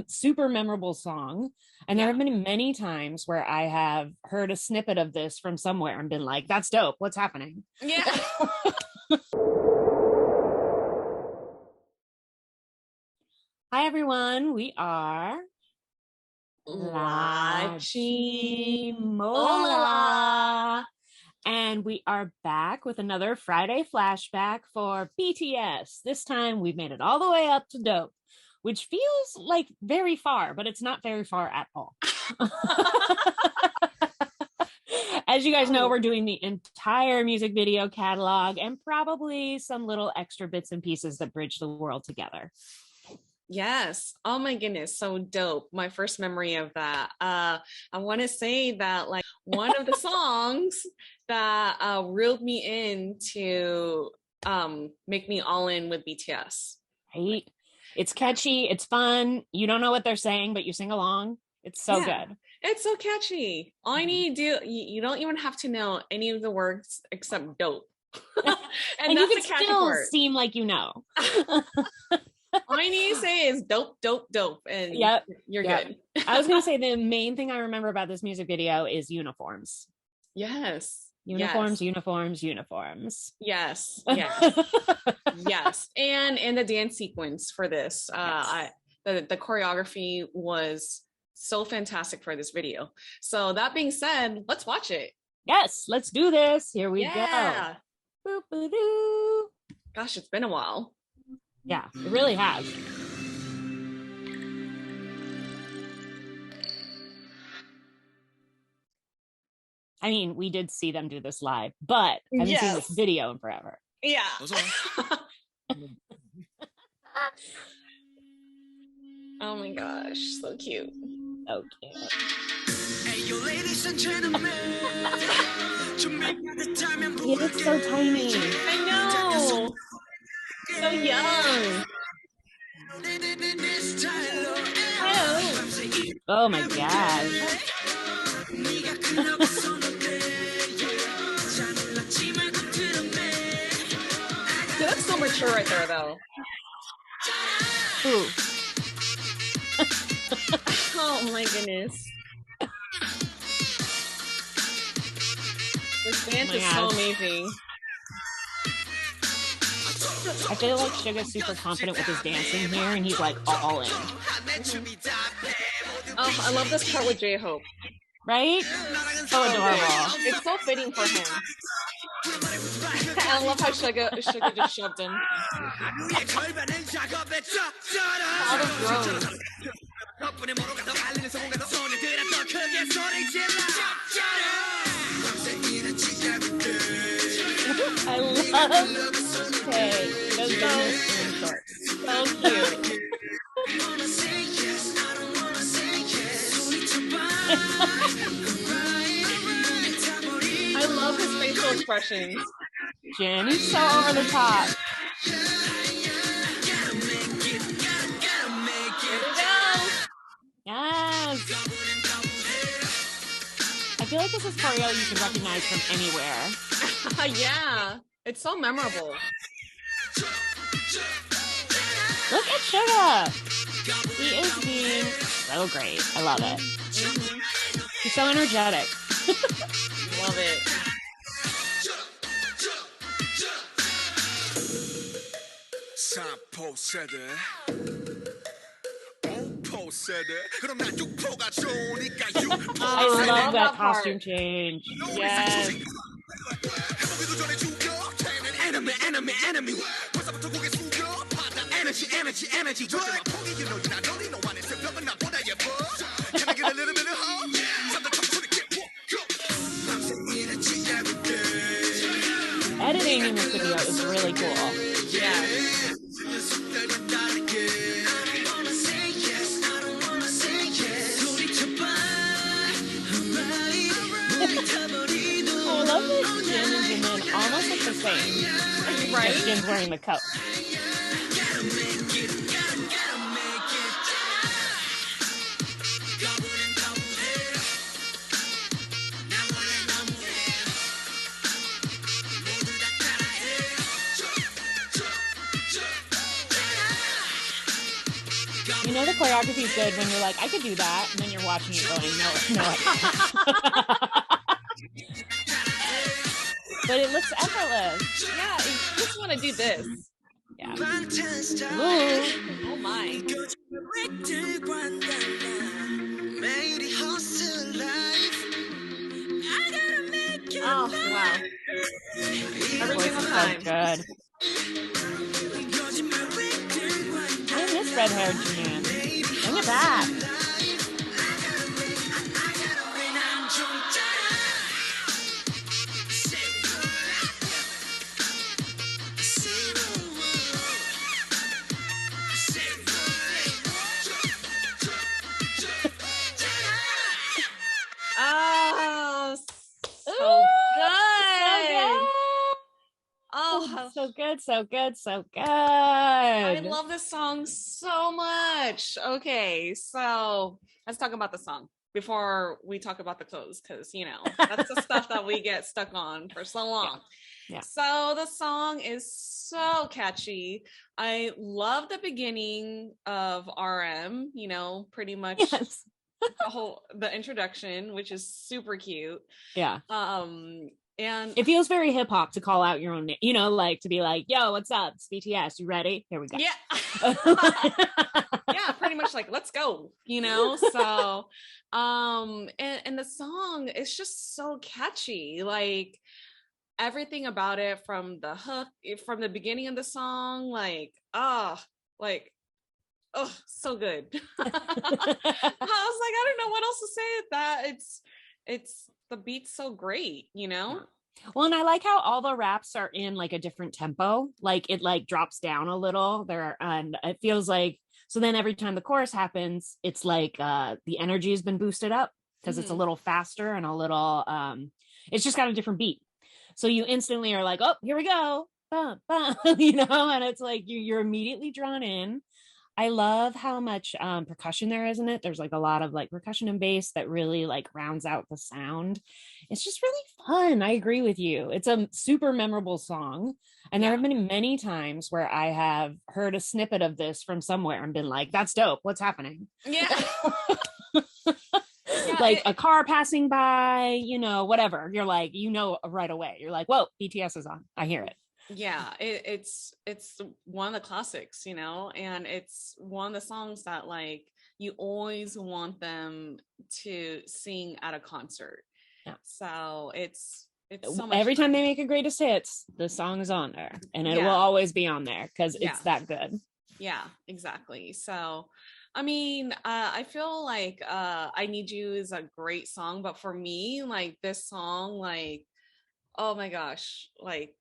super memorable song. And there have been many times where I have heard a snippet of this from somewhere and been like, that's dope. What's happening? Yeah. Hi, everyone. We are LaChiMoLaLa. And we are back with another Friday flashback for BTS. This time we've made it all the way up to Dope, which feels like very far, but it's not very far at all. As you guys know, we're doing the entire music video catalog and probably some little extra bits and pieces that bridge the world together. Yes. Oh my goodness. So dope. My first memory of that. I want to say that like one of the songs that reeled me in to make me all in with BTS. Right? It's catchy. It's fun. You don't know what they're saying, but you sing along. It's so good. It's so catchy. All I need to do, you don't even have to know any of the words except dope. and that's you can still seem like you know. All I need to say is dope, dope, dope. And you're good. I was going to say the main thing I remember about this music video is uniforms. Yes. Uniforms. Yes. Yes. And the dance sequence for this. The choreography was so fantastic for this video. So that being said, let's watch it. Yes, let's do this. Here we go. Boop-a-doo. Gosh, it's been a while. Yeah, it really has. I mean, we did see them do this live, but I haven't seen this video in forever. Yeah. Oh my gosh, so cute. So cute. He looks so tiny. I know. So young. Oh my god. Dude, that's so mature right there, though. Ooh. Oh my goodness. This dance is so amazing. I feel like Suga's super confident with his dancing here, and he's like all in. Oh, I love this part with J-Hope. Right? So adorable. It's so fitting for him. I love how Suga just shoved him. All the drones. I love Hey, those business in shorts. So cute. I love his facial expressions. Jin, he's so over the top. Here we go. Yes. I feel like this is choreo you can recognize from anywhere. Yeah, it's so memorable. Look at Suga. He is being so great. I love it. He's so energetic. Love it. I love that costume change. Yes. Editing in this video is really cool. Yeah. I love that Jin and Jimin almost look the same. Right? Jin's wearing the coat. You know the choreography is good when you're like, I could do that, and then you're watching it going, no, I can't. But it looks effortless. Yeah, you just want to do this. Yeah. Ooh. Oh my. Oh wow. Every single time. Good. I miss red-haired Jimin. Bring it back. Oh, so Ooh, good. Oh, so good, so good, so good. I love this song so much. Okay, so let's talk about the song before we talk about the clothes, because that's the stuff that we get stuck on for so long. Yeah. So the song is so catchy. I love the beginning of RM, pretty much Yes. the introduction, which is super cute. Yeah. And it feels very hip hop to call out your own name, like to be like, yo, what's up? It's BTS. You ready? Here we go. Yeah. Yeah, pretty much like, let's go, So and the song is just so catchy. Like everything about it, from the hook, from the beginning of the song, so good. I was like, I don't know what else to say at that. It's the beat's so great, Yeah. Well, and I like how all the raps are in like a different tempo. Like it like drops down a little there, and it feels like, so then every time the chorus happens, it's like the energy has been boosted up because it's a little faster and a little it's just got a different beat. So you instantly are like, oh, here we go. Bum, bum, and it's like you're immediately drawn in. I love how much percussion there is in it. There's like a lot of like percussion and bass that really like rounds out the sound. It's just really fun. I agree with you. It's a super memorable song. And there have been many times where I have heard a snippet of this from somewhere and been like, that's dope. What's happening? Yeah. Like a car passing by, whatever. You're like, right away. You're like, whoa, BTS is on. I hear it. Yeah, it's one of the classics, and it's one of the songs that like you always want them to sing at a concert. Yeah. So it's so much every fun. time they make a greatest hits, the song is on there, and it will always be on there because it's that good. Yeah, exactly. So I mean, I feel like I Need You is a great song, but for me, like this song, like, oh my gosh, like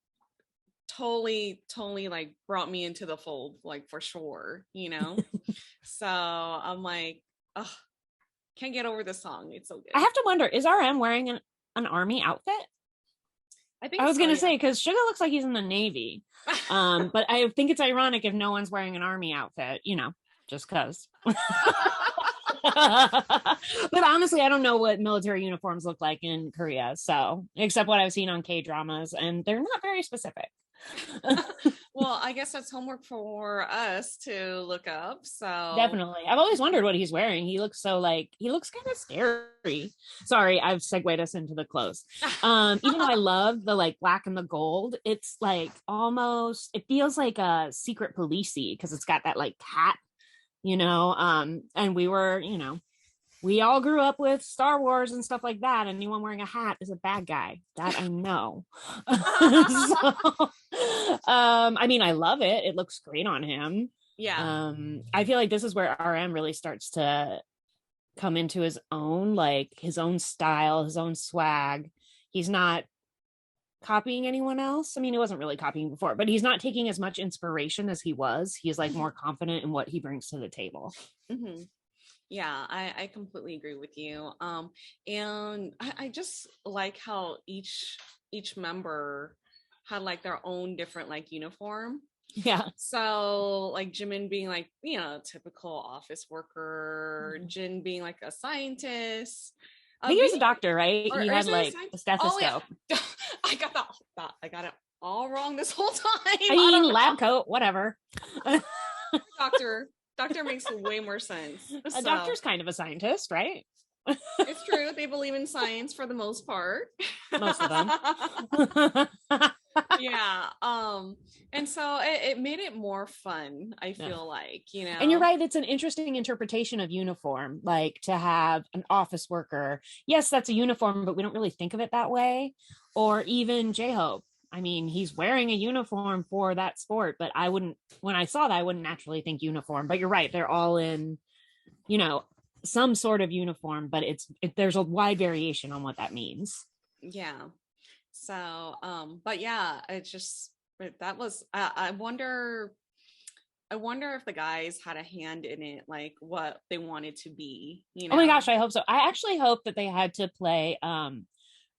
totally like brought me into the fold, like for sure, So I'm like, oh, can't get over this song. It's so good. I have to wonder, is RM wearing an army outfit? I was gonna say, because Suga looks like he's in the Navy. But I think it's ironic if no one's wearing an army outfit, just cause. But honestly, I don't know what military uniforms look like in Korea, so except what I've seen on K-dramas, and they're not very specific. Well, I guess that's homework for us to look up. So definitely, I've always wondered what he's wearing. He looks kind of scary. Sorry, I've segued us into the clothes. Even though I love the like black and the gold, it's like almost, it feels like a secret policey because it's got that like hat, and we were, we all grew up with Star Wars and stuff like that. Anyone wearing a hat is a bad guy. That I know. So, I mean, I love it. It looks great on him. Yeah. I feel like this is where RM really starts to come into his own, like his own style, his own swag. He's not copying anyone else. I mean, he wasn't really copying before, but he's not taking as much inspiration as he was. He's like more confident in what he brings to the table. Mm-hmm. Yeah, I completely agree with you. And I just like how each member had like their own different like uniform. Yeah. So like Jimin being like, typical office worker, Jin being like a scientist. I think he was a doctor, right? He had like a stethoscope. Oh, yeah. I got it all wrong this whole time. I mean, lab coat, whatever. Doctor. Doctor makes way more sense. A doctor's kind of a scientist, right? It's true. They believe in science for the most part. Most of them. Yeah. And so it made it more fun, I feel like, you know. And you're right, it's an interesting interpretation of uniform, like to have an office worker. Yes, that's a uniform, but we don't really think of it that way. Or even J-Hope. I mean, he's wearing a uniform for that sport, but when I saw that, I wouldn't naturally think uniform. But you're right, they're all in, you know, some sort of uniform, but there's a wide variation on what that means. Yeah. So, but yeah, it's just, that was, I wonder if the guys had a hand in it, like what they wanted to be, you know? Oh my gosh, I hope so. I actually hope that they had to play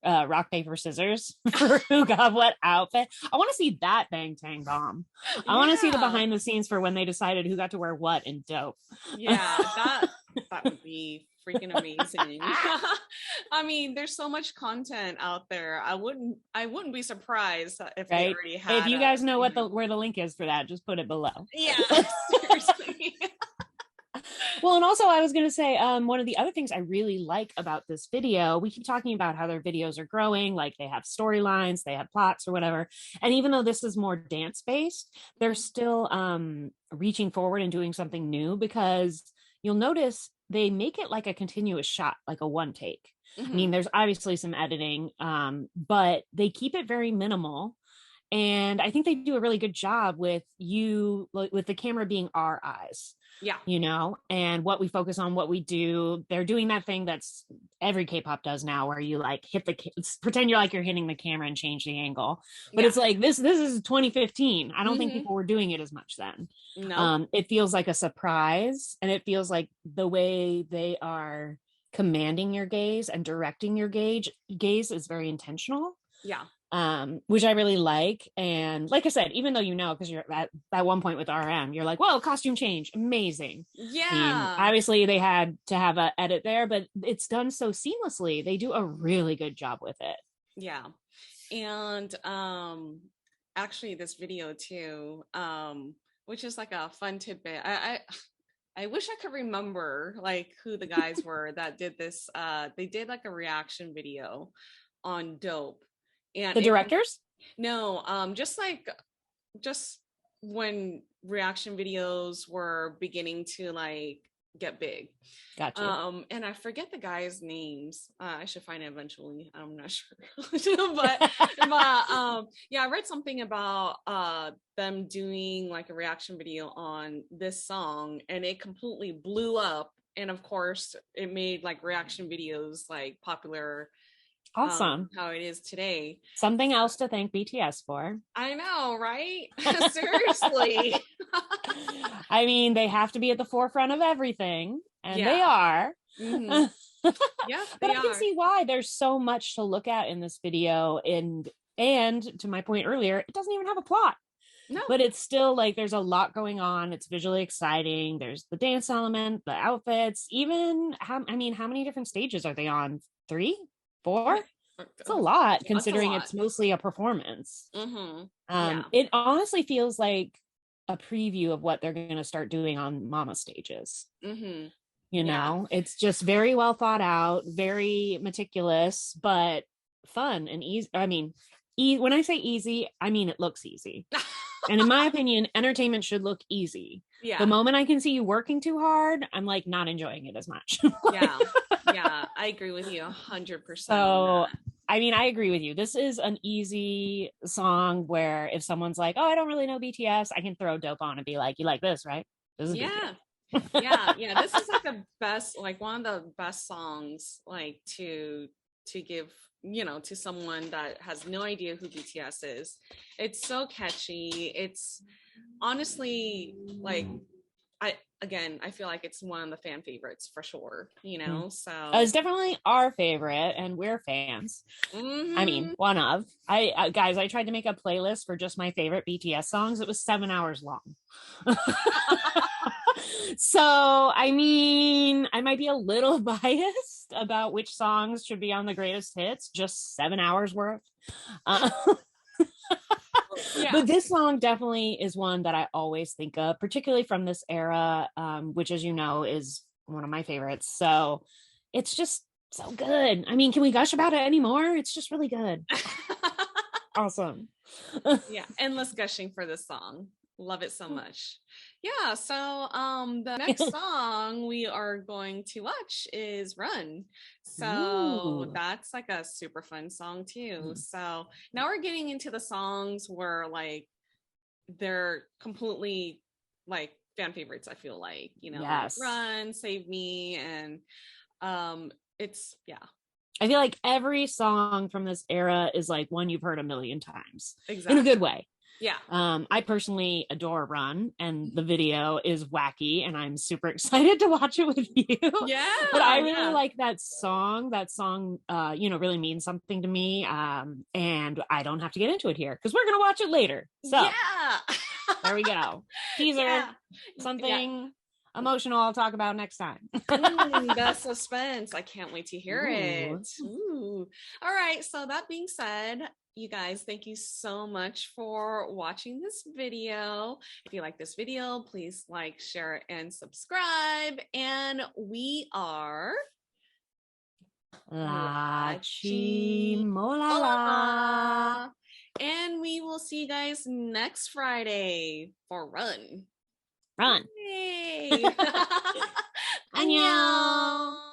rock paper scissors for who got what outfit. I want to see that bang tang bomb. I want to see the behind the scenes for when they decided who got to wear what in Dope. Yeah, that would be freaking amazing. I mean, there's so much content out there. I wouldn't be surprised if they already had. If you guys know where the link is for that, just put it below. Yeah, seriously. Well, and also I was going to say, one of the other things I really like about this video, we keep talking about how their videos are growing, like they have storylines, they have plots or whatever. And even though this is more dance based, they're still reaching forward and doing something new, because you'll notice they make it like a continuous shot, like a one take. Mm-hmm. I mean, there's obviously some editing, but they keep it very minimal. And I think they do a really good job with the camera being our eyes. Yeah. You know, and what we focus on, what we do. They're doing that thing that's every K-pop does now, where you like pretend you're hitting the camera and change the angle. But it's like, this is 2015. I don't think people were doing it as much then. No. It feels like a surprise, and it feels like the way they are commanding your gaze and directing your gaze is very intentional. Yeah. Which I really like. And like I said, even though, because you're at that one point with RM, you're like, whoa, costume change, amazing. Yeah. I mean, obviously they had to have an edit there, but it's done so seamlessly. They do a really good job with it. Yeah. And actually this video too, which is like a fun tidbit. I wish I could remember like who the guys were that did this. They did like a reaction video on Dope. And the directors? No, just when reaction videos were beginning to like get big. Gotcha. And I forget the guys' names. I should find it eventually. I'm not sure. but yeah, I read something about them doing like a reaction video on this song, and it completely blew up. And of course, it made like reaction videos like popular. Awesome. How it is today. Something else to thank BTS for. I know, right? Seriously. I mean, they have to be at the forefront of everything, and they are. Mm-hmm. Yeah, but I can see why there's so much to look at in this video, and to my point earlier, it doesn't even have a plot. No. But it's still like there's a lot going on. It's visually exciting. There's the dance element, the outfits, even how many different stages are they on? 3? 4? It's a lot, considering it's mostly a performance. Mm-hmm. It honestly feels like a preview of what they're going to start doing on Mama stages. Mm-hmm. You know, it's just very well thought out, very meticulous, but fun and easy. I mean, when I say easy, I mean it looks easy. And in my opinion, entertainment should look easy. Yeah. The moment I can see you working too hard, I'm like not enjoying it as much. Yeah, I agree with you 100%. So, I mean, I agree with you. This is an easy song where if someone's like, oh, I don't really know BTS, I can throw Dope on and be like, you like this, right? This is BTS. Yeah. This is like the best, like one of the best songs, like to give, to someone that has no idea who BTS is. It's so catchy. It's honestly like, I feel like it's one of the fan favorites for sure, so it's definitely our favorite and we're fans. Mm-hmm. I mean, one of guys, I tried to make a playlist for just my favorite BTS songs. It was 7 hours long. So, I mean, I might be a little biased about which songs should be on the greatest hits, just 7 hours worth. Yeah. But this song definitely is one that I always think of, particularly from this era, which, as you know, is one of my favorites. So it's just so good. I mean, can we gush about it anymore? It's just really good. Awesome. Yeah, endless gushing for this song. Love it so much. Yeah, so the next song we are going to watch is Run. So Ooh. that's like a super fun song too. So now we're getting into the songs where like they're completely like fan favorites, I feel like, like Yes. Run, Save Me, and it's yeah, I feel like every song from this era is like one you've heard a million times in a exactly. good way. Yeah. I personally adore Run, and the video is wacky, and I'm super excited to watch it with you. But Yeah, I really yeah. like that song. That song, really means something to me. And I don't have to get into it here because we're gonna watch it later. So Yeah. there we go. Teaser, Yeah. Yeah. something emotional I'll talk about next time. The suspense. I can't wait to hear Ooh. it. Ooh. All right. So that being said, you guys, thank you so much for watching this video. If you like this video, please like, share, and subscribe. And we are LaChiMoLaLa. LaChiMoLaLa. And we will see you guys next Friday for Run. Run. Yay! 안녕. 안녕.